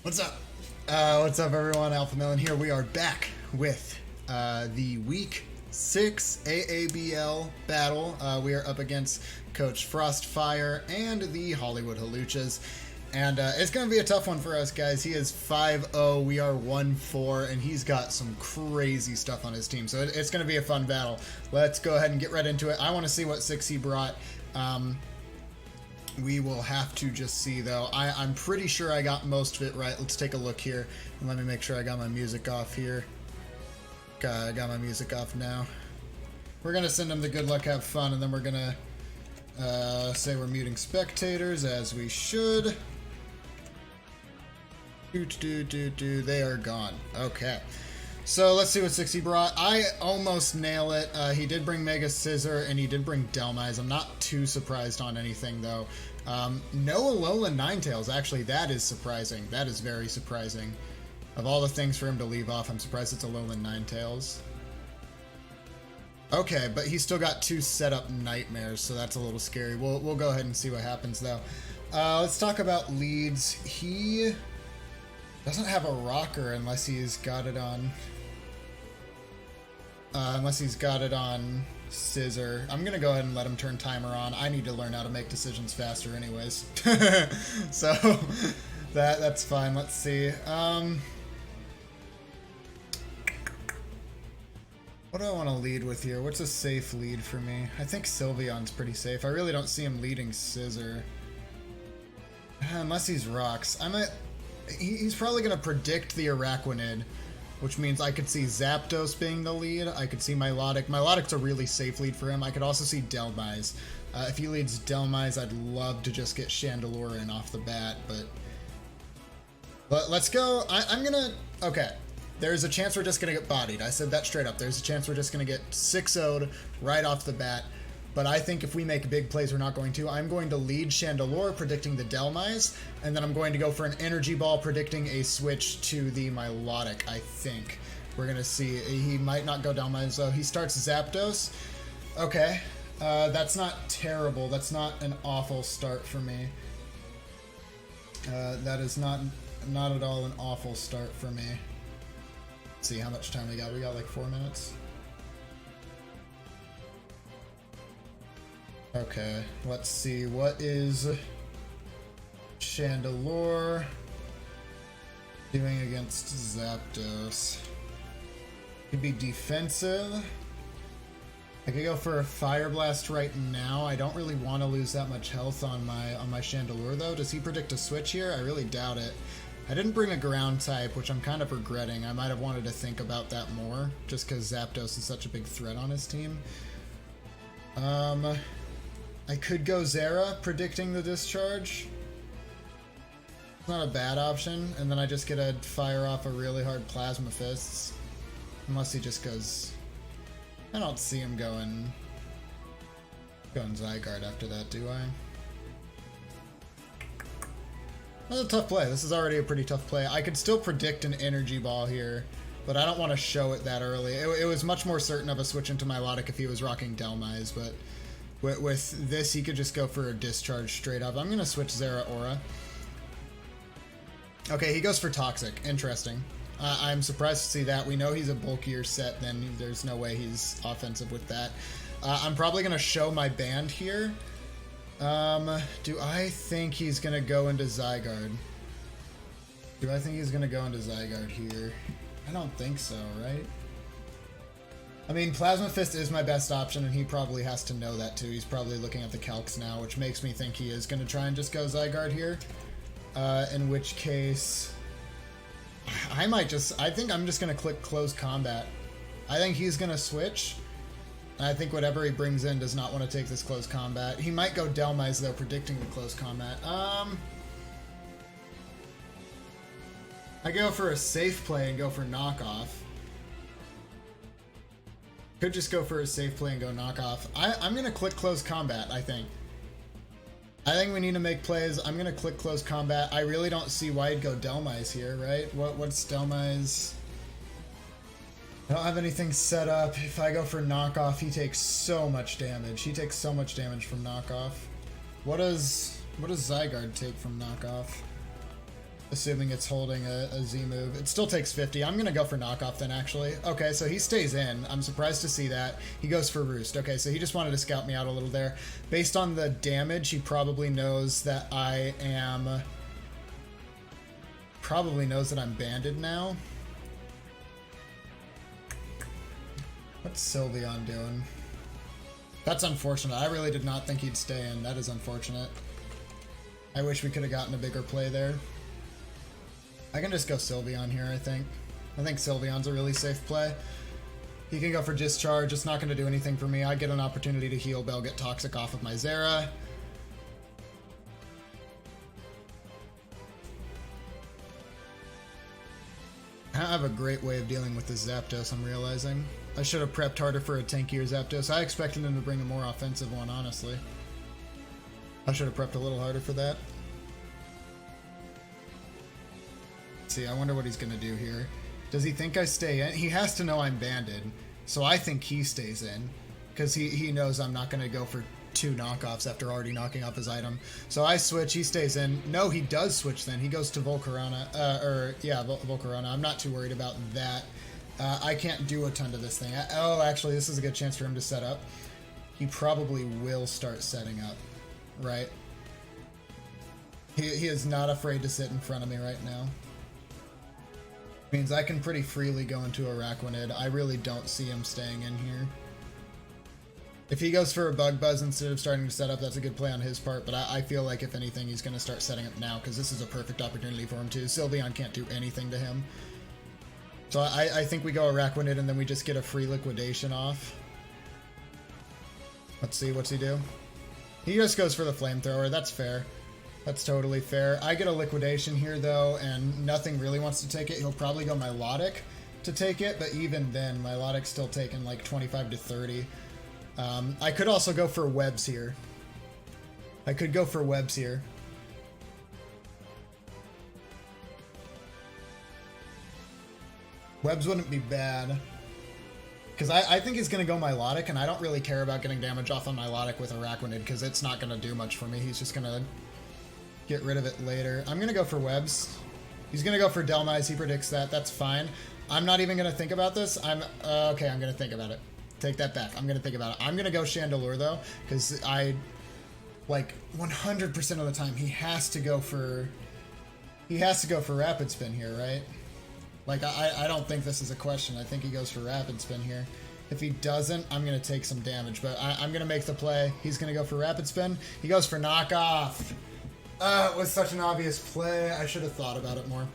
What's up? What's up, everyone? Alpha Melon here. We are back with the Week 6 AABL battle. We are up against Coach Frostfire and the Hollywood Haluchas. And it's going to be a tough one for us, guys. He is 5-0. We are 1-4, and he's got some crazy stuff on his team. So it's going to be a fun battle. Let's go ahead and get right into it. I want to see what 6 he brought. We will have to just see, though. I'm pretty sure I got most of it right. Let's take a look here. And let me make sure I got my music off here. I got my music off now. We're going to send him the good luck, have fun, and then we're going to say we're muting spectators, as we should. They are gone. Okay. So let's see what 60 brought. I almost nail it. He did bring Mega Scissor, and he did bring Delmise. I'm not too surprised on anything, though. No Alolan Ninetales. Actually, that is surprising. That is very surprising. Of all the things for him to leave off, I'm surprised it's Alolan Ninetales. Okay, but he's still got 2 setup Nightmares, so that's a little scary. We'll go ahead and see what happens, though. Let's talk about leads. He doesn't have a rocker unless he's got it on... Scissor. I'm gonna go ahead and let him turn timer on. I need to learn how to make decisions faster anyways. So, that's fine. Let's see. What do I want to lead with here? What's a safe lead for me? I think Sylveon's pretty safe. I really don't see him leading Scissor. Unless he's Rocks. He's probably going to predict the Araquanid, which means I could see Zapdos being the lead. I could see Milotic. Milotic's a really safe lead for him. I could also see Delmise. If he leads Delmise, I'd love to just get Chandelure in off the bat, but let's go. I'm going to... Okay. There's a chance we're just going to get bodied. I said that straight up. There's a chance we're just going to get 6-0'd right off the bat. But I think if we make big plays, we're not going to. I'm going to lead Chandelure, predicting the Delmise, and then I'm going to go for an Energy Ball, predicting a switch to the Milotic, I think. We're going to see. He might not go Delmise, though. He starts Zapdos. Okay. That's not terrible. That's not an awful start for me. That is not at all an awful start for me. Let's see how much time we got. We got like 4 minutes. Okay, let's see. What is Chandelure doing against Zapdos? Could be defensive. I could go for a Fire Blast right now. I don't really want to lose that much health on my Chandelure, though. Does he predict a switch here? I really doubt it. I didn't bring a ground type, which I'm kind of regretting. I might have wanted to think about that more, just because Zapdos is such a big threat on his team. I could go Zera, predicting the discharge. It's not a bad option, and then I just get to fire off a really hard Plasma Fists. Unless he just goes... I don't see him going Zygarde after that, do I? That's a tough play. This is already a pretty tough play. I could still predict an Energy Ball here, but I don't want to show it that early. It was much more certain of a switch into Milotic if he was rocking Delmise, but with this, he could just go for a discharge straight up. I'm going to switch Zera Aura. Okay, he goes for Toxic. Interesting. I'm surprised to see that. We know he's a bulkier set, then there's no way he's offensive with that. I'm probably going to show my band here. Do I think he's going to go into Zygarde? Do I think he's going to go into Zygarde here? I don't think so, right? I mean, Plasma Fist is my best option, and he probably has to know that, too. He's probably looking at the calcs now, which makes me think he is going to try and just go Zygarde here. In which case... I think I'm just going to click Close Combat. I think he's going to switch. I think whatever he brings in does not want to take this Close Combat. He might go Delmise, though, predicting the Close Combat. I go for a safe play and go for Knockoff. Could just go for a safe play and go Knockoff. I'm going to click Close Combat, I think. I think we need to make plays. I'm going to click Close Combat. I really don't see why he'd go Delmise here, right? What's Delmise? I don't have anything set up. If I go for Knockoff, he takes so much damage. He takes so much damage from Knockoff. What does Zygarde take from Knockoff? Assuming it's holding a Z move. It still takes 50. I'm going to go for knockoff then, actually. Okay, so he stays in. I'm surprised to see that. He goes for roost. Okay, so he just wanted to scout me out a little there. Based on the damage, he probably knows that I am... Probably knows that I'm banded now. What's Sylveon doing? That's unfortunate. I really did not think he'd stay in. That is unfortunate. I wish we could have gotten a bigger play there. I can just go Sylveon here, I think. I think Sylveon's a really safe play. He can go for Discharge. It's not going to do anything for me. I get an opportunity to heal Bell, get Toxic off of my Zera. I have a great way of dealing with this Zapdos, I'm realizing. I should have prepped harder for a tankier Zapdos. I expected him to bring a more offensive one, honestly. I should have prepped a little harder for that. See, I wonder what he's gonna do here. Does he think I stay in? He has to know I'm banded, so I think he stays in, because he knows I'm not gonna go for 2 knockoffs after already knocking off his item. So I switch, he stays in. No, he does switch then. He goes to Volcarona, Volcarona. I'm not too worried about that. I can't do a ton to this thing. Oh, actually, this is a good chance for him to set up. He probably will start setting up, right? He is not afraid to sit in front of me right now. Means I can pretty freely go into Araquanid. I really don't see him staying in here. If he goes for a Bug Buzz instead of starting to set up, that's a good play on his part, but I feel like if anything, he's going to start setting up now, because this is a perfect opportunity for him to. Sylveon can't do anything to him. So I think we go Araquanid, and then we just get a free liquidation off. Let's see, what's he do? He just goes for the Flamethrower, that's fair. That's totally fair. I get a liquidation here, though, and nothing really wants to take it. He'll probably go Milotic to take it, but even then, Milotic's still taking like 25 to 30. I could also go for Webs here. Webs wouldn't be bad. Because I think he's going to go Milotic, and I don't really care about getting damage off on Milotic with Araquanid, because it's not going to do much for me. He's just going to get rid of it later. I'm going to go for Webs. He's going to go for Delmise. He predicts that. That's fine. I'm not even going to think about this. Okay, I'm going to think about it. Take that back. I'm going to think about it. I'm going to go Chandelure, though, because like, 100% of the time, he has to go for Rapid Spin here, right? Like, I don't think this is a question. I think he goes for Rapid Spin here. If he doesn't, I'm going to take some damage, but I'm going to make the play. He's going to go for Rapid Spin. He goes for Knockoff. It was such an obvious play. I should have thought about it more.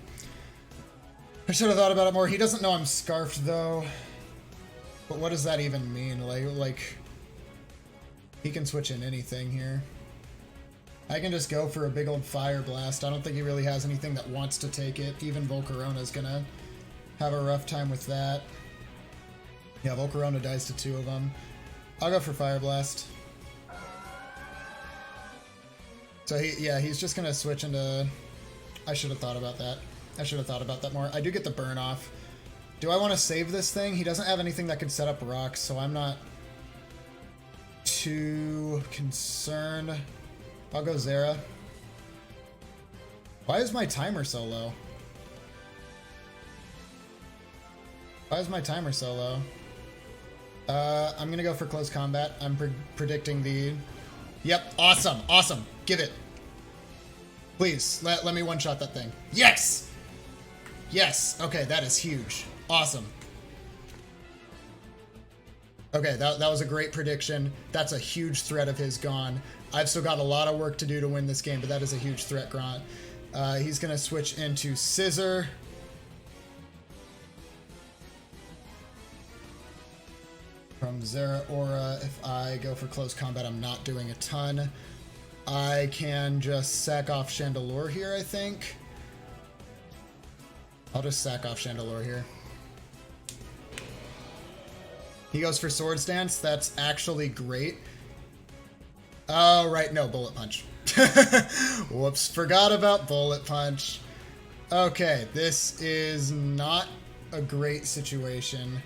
He doesn't know I'm Scarfed, though. But what does that even mean? Like, he can switch in anything here. I can just go for a big old Fire Blast. I don't think he really has anything that wants to take it. Even Volcarona's gonna have a rough time with that. Yeah, Volcarona dies to 2 of them. I'll go for Fire Blast. So he's just gonna switch into... I should have thought about that. I should have thought about that more. I do get the burn off. Do I want to save this thing? He doesn't have anything that could set up rocks, so I'm not too concerned. I'll go Zera. Why is my timer so low? I'm going to go for close combat. I'm predicting the... Yep, awesome. Give it. Please, let me one-shot that thing. Yes! Yes, okay, that is huge. Awesome. Okay, that was a great prediction. That's a huge threat of his gone. I've still got a lot of work to do to win this game, but that is a huge threat, Grant. He's going to switch into Scissor. From Zeraora, if I go for close combat, I'm not doing a ton. I can just sack off Chandelure here, I think. I'll just sack off Chandelure here. He goes for Swords Dance. That's actually great. Oh, right. No, Bullet Punch. Whoops. Forgot about Bullet Punch. Okay, this is not a great situation.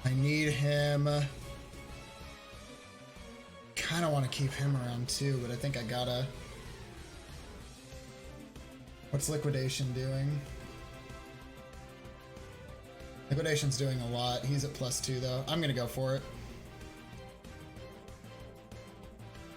I need him. Kind of want to keep him around too, but I think I gotta What's Liquidation doing? Liquidation's doing a lot. He's at +2 though. I'm gonna go for it.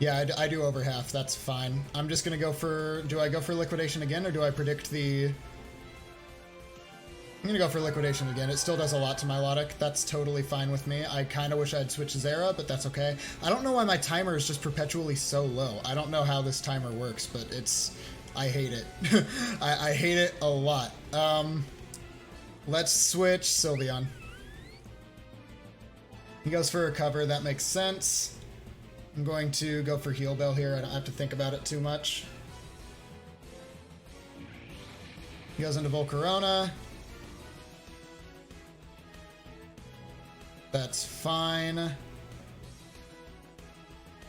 Yeah, I do over half. That's fine. I'm just gonna go for... Do I go for Liquidation again, or do I predict the... I'm gonna go for Liquidation again. It still does a lot to my Melodic. That's totally fine with me. I kind of wish I'd switched Zera, but that's okay. I don't know why my timer is just perpetually so low. I don't know how this timer works, but it's... I hate it. I hate it a lot. Let's switch Sylveon. He goes for a cover. That makes sense. I'm going to go for Heal Bell here. I don't have to think about it too much. He goes into Volcarona. That's fine.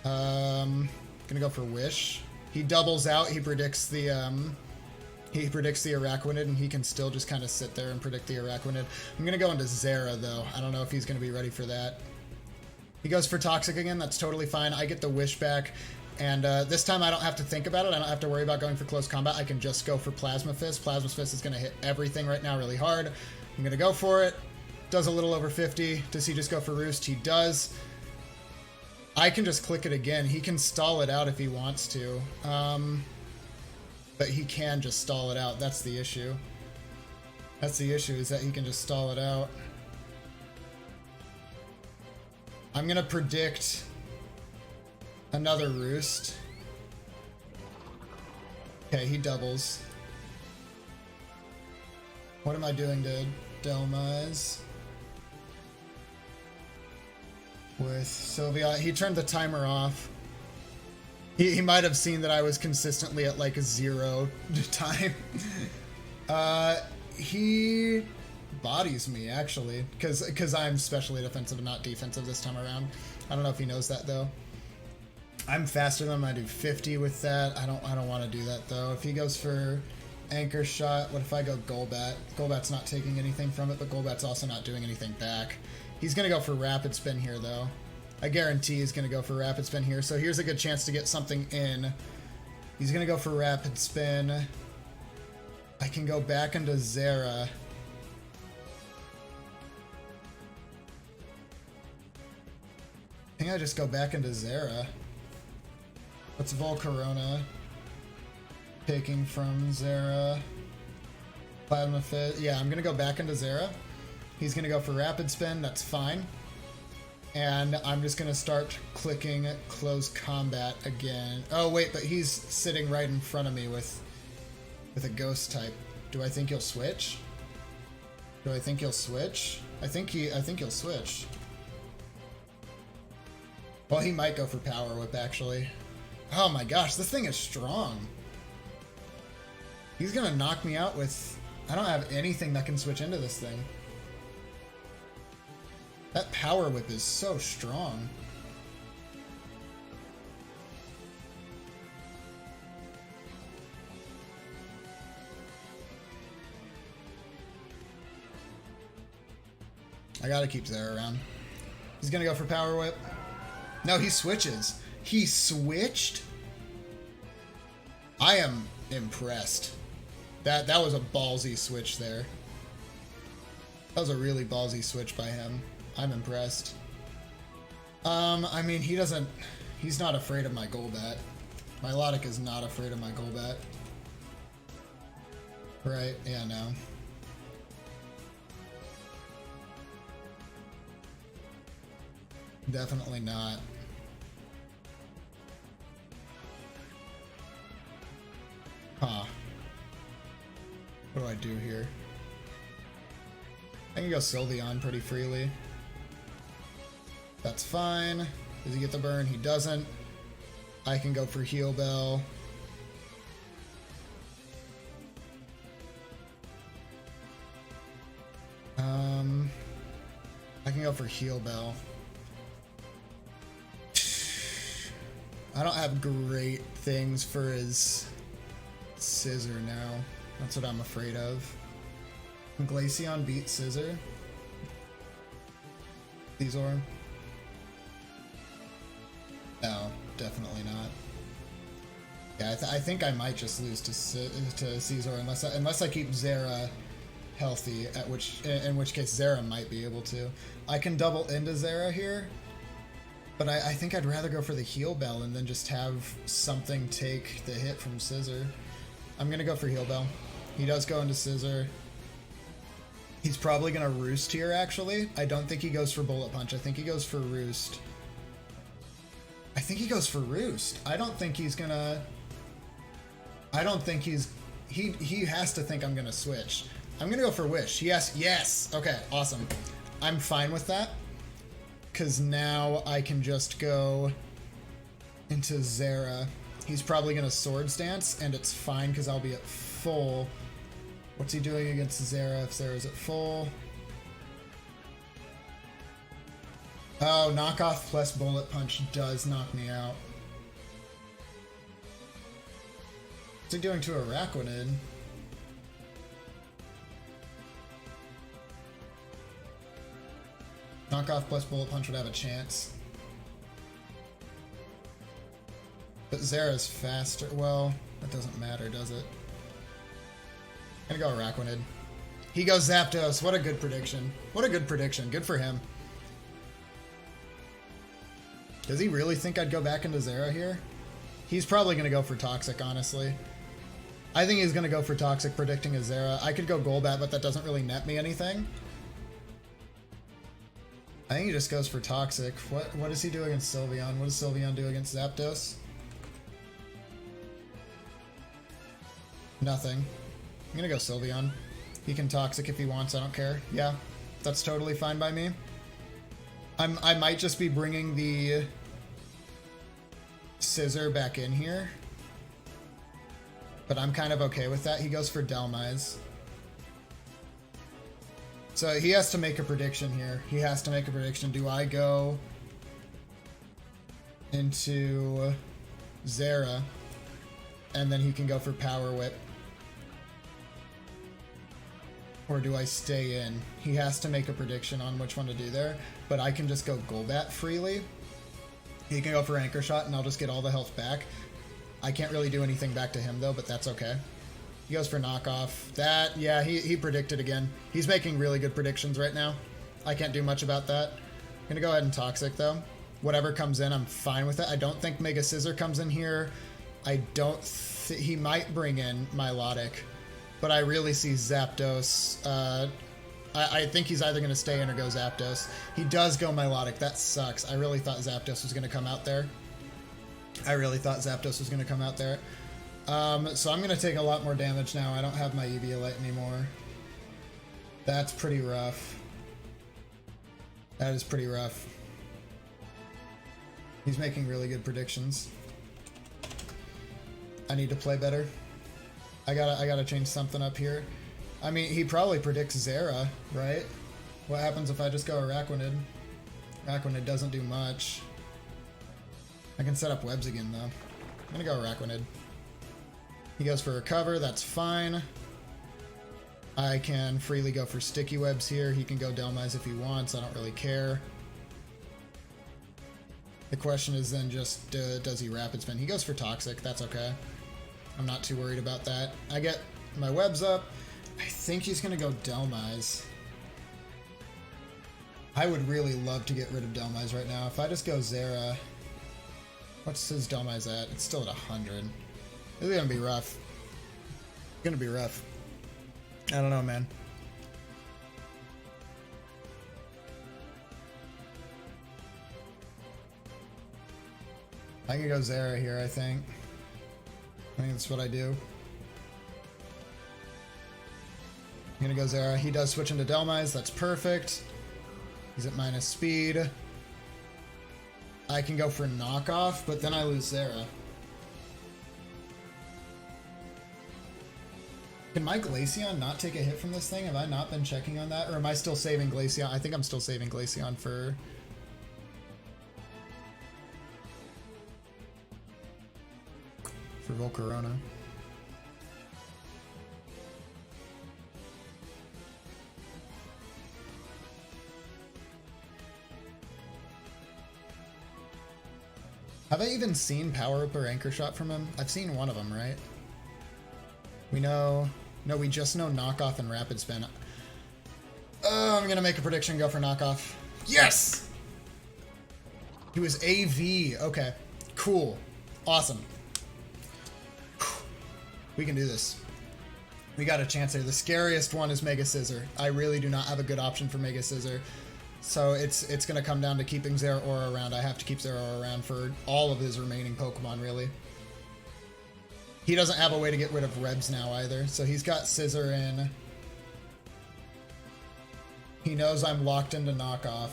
Gonna go for Wish. He doubles out. He predicts the Araquanid, and he can still just kind of sit there and predict the Araquanid. I'm gonna go into Zera though. I don't know if he's gonna be ready for that. He goes for Toxic again. That's totally fine. I get the Wish back, and this time I don't have to think about it. I don't have to worry about going for close combat. I can just go for Plasma Fist. Plasma Fist is gonna hit everything right now really hard. I'm gonna go for it. Does a little over 50. Does he just go for Roost? He does. I can just click it again. He can stall it out if he wants to. But he can just stall it out. That's the issue. That's the issue, is that he can just stall it out. I'm gonna predict another Roost. Okay, he doubles. What am I doing to Delmize? With Sylveon, he turned the timer off. He might have seen that I was consistently at like a 0 time. He bodies me actually, because I'm specially defensive and not defensive this time around. I don't know if he knows that though. I'm faster than him. I do 50 with that. I don't want to do that though. If he goes for Anchor Shot, what if I go Golbat? Golbat's not taking anything from it, but Golbat's also not doing anything back. He's going to go for Rapid Spin here, though. I guarantee he's going to go for Rapid Spin here. So here's a good chance to get something in. He's going to go for Rapid Spin. I can go back into Zera. I think I just go back into Zera. What's Volcarona taking from Zera? Plasma Fit. Yeah, I'm going to go back into Zera. He's going to go for Rapid Spin, that's fine. And I'm just going to start clicking Close Combat again. Oh wait, but he's sitting right in front of me with a Ghost type. Do I think he'll switch? Do I think he'll switch? I think he'll switch. Well, he might go for Power Whip actually. Oh my gosh, this thing is strong. He's going to knock me out with... I don't have anything that can switch into this thing. That Power Whip is so strong. I gotta keep Zera around. He's gonna go for Power Whip. No, he switches. He switched? I am impressed. That was a ballsy switch there. That was a really ballsy switch by him. I'm impressed. I mean, he's not afraid of my Golbat. My Melodic is not afraid of my Golbat. Right, yeah, no. Definitely not. Huh. What do I do here? I can go Sylveon pretty freely. That's fine. Does he get the burn? He doesn't. I can go for Heal Bell. I can go for Heal Bell. I don't have great things for his Scissor now. That's what I'm afraid of. Can Glaceon beat Scissor? Thesor? No, definitely not. Yeah, I think I might just lose to Caesar unless I keep Zera healthy, in which case Zera might be able to. I can double into Zera here, but I think I'd rather go for the heal bell and then just have something take the hit from Scissor. I'm gonna go for heal bell. He does go into Scissor. He's probably gonna roost here, actually. I don't think he goes for bullet punch. I think he goes for roost. I think he goes for roost. I don't think he's gonna... I don't think he's... He has to think I'm gonna switch. I'm gonna go for wish. Yes! Okay, awesome. I'm fine with that. Because now I can just go into Zera. He's probably gonna Swords Dance, and it's fine because I'll be at full. What's he doing against Zera if Zera's at full? Oh, knockoff plus bullet punch does knock me out. What's he doing to Araquanid? Knockoff plus bullet punch would have a chance. But Zera's faster. Well, that doesn't matter, does it? I'm gonna go Araquanid. He goes Zapdos. What a good prediction. What a good prediction. Good for him. Does he really think I'd go back into Zera here? He's probably gonna go for Toxic, honestly. I think he's gonna go for Toxic, predicting a Zera. I could go Golbat, but that doesn't really net me anything. I think he just goes for Toxic. What does he do against Sylveon? What does Sylveon do against Zapdos? Nothing. I'm gonna go Sylveon. He can Toxic if he wants, I don't care. Yeah, that's totally fine by me. I might just be bringing the Scissor back in here. But I'm kind of okay with that. He goes for Dhelmise. So he has to make a prediction here. He has to make a prediction. Do I go into Zera and then he can go for Power Whip? Or do I stay in? He has to make a prediction on which one to do there, but I can just go Golbat freely. He can go for Anchor Shot and I'll just get all the health back. I can't really do anything back to him though, but that's okay. He goes for knockoff. That, yeah, he predicted again. He's making really good predictions right now. I can't do much about that. I'm gonna go ahead and Toxic though. Whatever comes in, I'm fine with it. I don't think Mega Scissor comes in here. I don't he might bring in Milotic, but I really see Zapdos. I think he's either gonna stay in or go Zapdos. He does go Milotic. That sucks. I really thought Zapdos was gonna come out there. So I'm going to take a lot more damage now. I don't have my Eviolite anymore. That's pretty rough. That is pretty rough. He's making really good predictions. I need to play better. I gotta change something up here. I mean, he probably predicts Zera, right? What happens if I just go Araquanid? Araquanid doesn't do much. I can set up webs again, though. I'm gonna go Araquanid. He goes for Recover, that's fine. I can freely go for Sticky Webs here. He can go Dhelmise if he wants, I don't really care. The question is then just, does he Rapid Spin? He goes for Toxic, that's okay. I'm not too worried about that. I get my webs up. I think he's gonna go Dhelmise. I would really love to get rid of Dhelmise right now. If I just go Zera... What's his Dhelmise at? It's still at 100. This is gonna be rough. It's gonna be rough. I don't know, man. I can go Zera here, I think. I think that's what I do. I'm gonna go Zera. He does switch into Dhelmise, that's perfect. He's at minus speed. I can go for knockoff, but then I lose Zera. Can my Glaceon not take a hit from this thing? Have I not been checking on that? Or am I still saving Glaceon? I think I'm still saving Glaceon for... Volcarona. Have I even seen Power Up or Anchor Shot from him? I've seen one of them, right? We know... No, we just know Knockoff and Rapid Spin. Oh, I'm gonna make a prediction, go for Knockoff. Yes! He was AV. Okay. Cool. Awesome. We can do this. We got a chance here. The scariest one is Mega Scissor. I really do not have a good option for Mega Scissor. So it's going to come down to keeping Zeraora around. I have to keep Zeraora around for all of his remaining Pokemon, really. He doesn't have a way to get rid of Rebs now either. So he's got Scissor in. He knows I'm locked into Knockoff.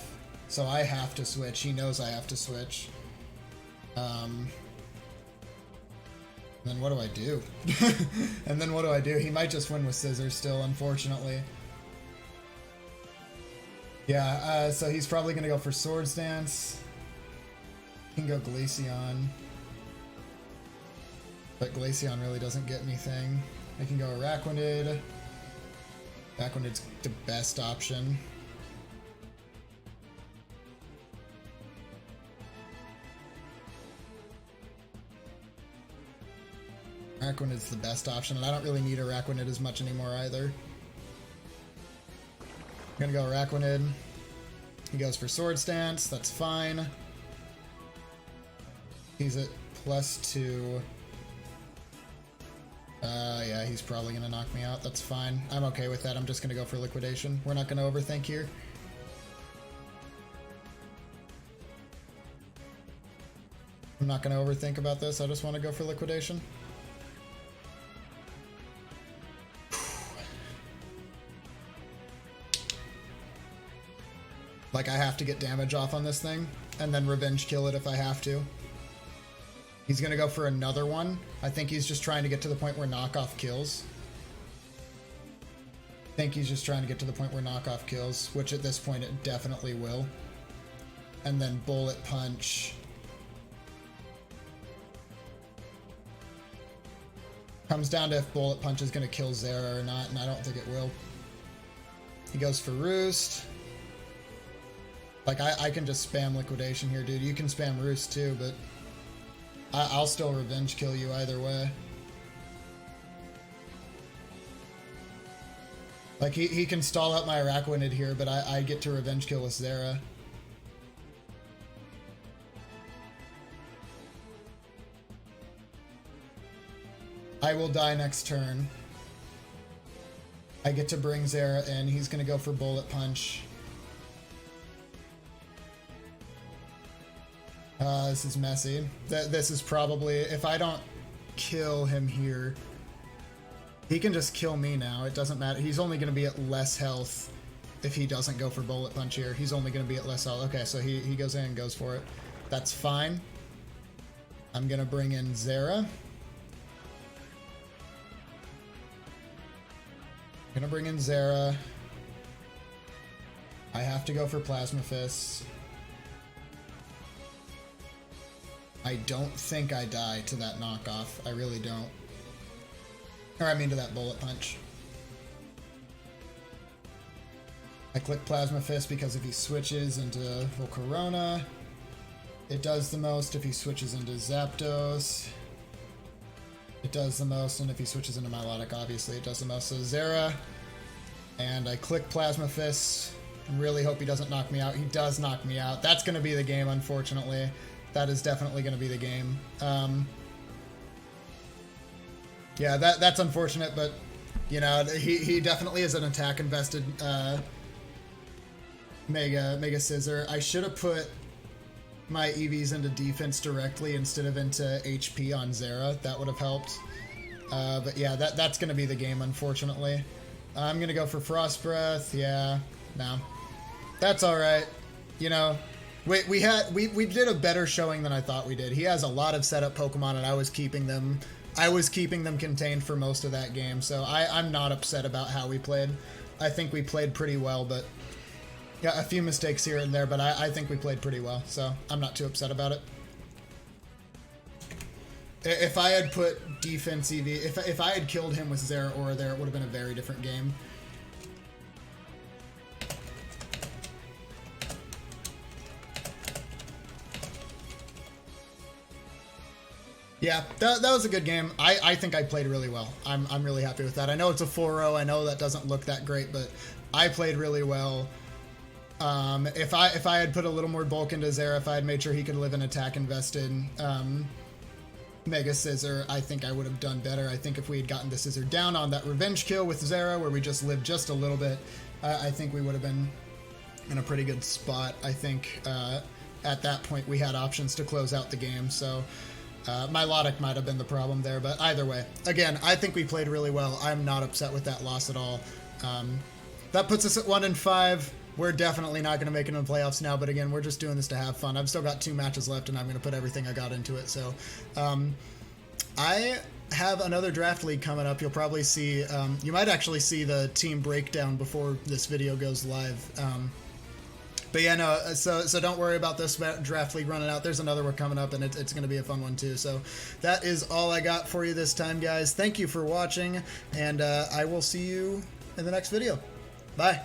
So I have to switch. He knows I have to switch. Then what do I do? And then what do I do? He might just win with Scissors still, unfortunately. Yeah, so he's probably going to go for Swords Dance. He can go Glaceon. But Glaceon really doesn't get anything. I can go Araquanid. Araquanid's the best option. Araquanid's the best option, and I don't really need Araquanid as much anymore either. I'm gonna go Araquanid. He goes for Swords Dance, that's fine. He's at +2. Yeah, he's probably gonna knock me out, that's fine. I'm okay with that, I'm just gonna go for Liquidation. We're not gonna overthink here. I'm not gonna overthink about this, I just wanna go for Liquidation. Like, I have to get damage off on this thing, and then revenge kill it if I have to. He's gonna go for another one. I think he's just trying to get to the point where Knockoff kills. I think he's just trying to get to the point where Knockoff kills, which at this point it definitely will. And then Bullet Punch. Comes down to if Bullet Punch is gonna kill Zera or not, and I don't think it will. He goes for Roost. Like, I can just spam Liquidation here, dude. You can spam Roost too, but I'll still revenge kill you either way. Like, he can stall out my Araquanid here, but I get to revenge kill with Zera. I will die next turn. I get to bring Zera in. He's gonna go for Bullet Punch. This is messy. This is probably, if I don't kill him here, he can just kill me now. It doesn't matter. He's only going to be at less health if he doesn't go for Bullet Punch here. He's only going to be at less health. Okay, so he goes in and goes for it. That's fine. I'm going to bring in Zera. I'm going to bring in Zera. I have to go for Plasma Fist. I don't think I die to that Knockoff. I really don't. Or I mean to that Bullet Punch. I click Plasma Fist because if he switches into Volcarona, it does the most. If he switches into Zapdos, it does the most. And if he switches into Milotic, obviously it does the most. So Zera, and I click Plasma Fist and really hope he doesn't knock me out. He does knock me out. That's going to be the game, unfortunately. That is definitely going to be the game. Yeah, that's unfortunate, but, you know, he definitely is an attack-invested Mega Scissor. I should have put my EVs into defense directly instead of into HP on Zera. That would have helped. But yeah, that's going to be the game, unfortunately. I'm going to go for Frost Breath. Yeah, no. That's alright. You know... We did a better showing than I thought we did. He has a lot of setup Pokemon, and I was keeping them contained for most of that game. So I'm not upset about how we played. I think we played pretty well, but yeah, a few mistakes here and there. But I think we played pretty well, so I'm not too upset about it. If I had put defense EV, if I had killed him with Zeraora there, it would have been a very different game. Yeah, that was a good game. I think I played really well. I'm really happy with that. I know it's a 4-0. I know that doesn't look that great, but I played really well. If I had put a little more bulk into Zera, if I had made sure he could live in attack invested, Mega Scissor, I think I would have done better. I think if we had gotten the Scissor down on that revenge kill with Zera, where we just lived just a little bit, I think we would have been in a pretty good spot. I think at that point we had options to close out the game, so my Melodic might have been the problem there, but either way, again, I think we played really well. I'm not upset with that loss at all. That puts us at 1-5. We're definitely not going to make it in the playoffs now, but again, we're just doing this to have fun. I've still got 2 matches left, and I'm going to put everything I got into it. So I have another draft league coming up. You'll probably see, you might actually see the team breakdown before this video goes live. But yeah, no, so don't worry about this draft league running out. There's another one coming up, and it's going to be a fun one too. So that is all I got for you this time, guys. Thank you for watching, and I will see you in the next video. Bye.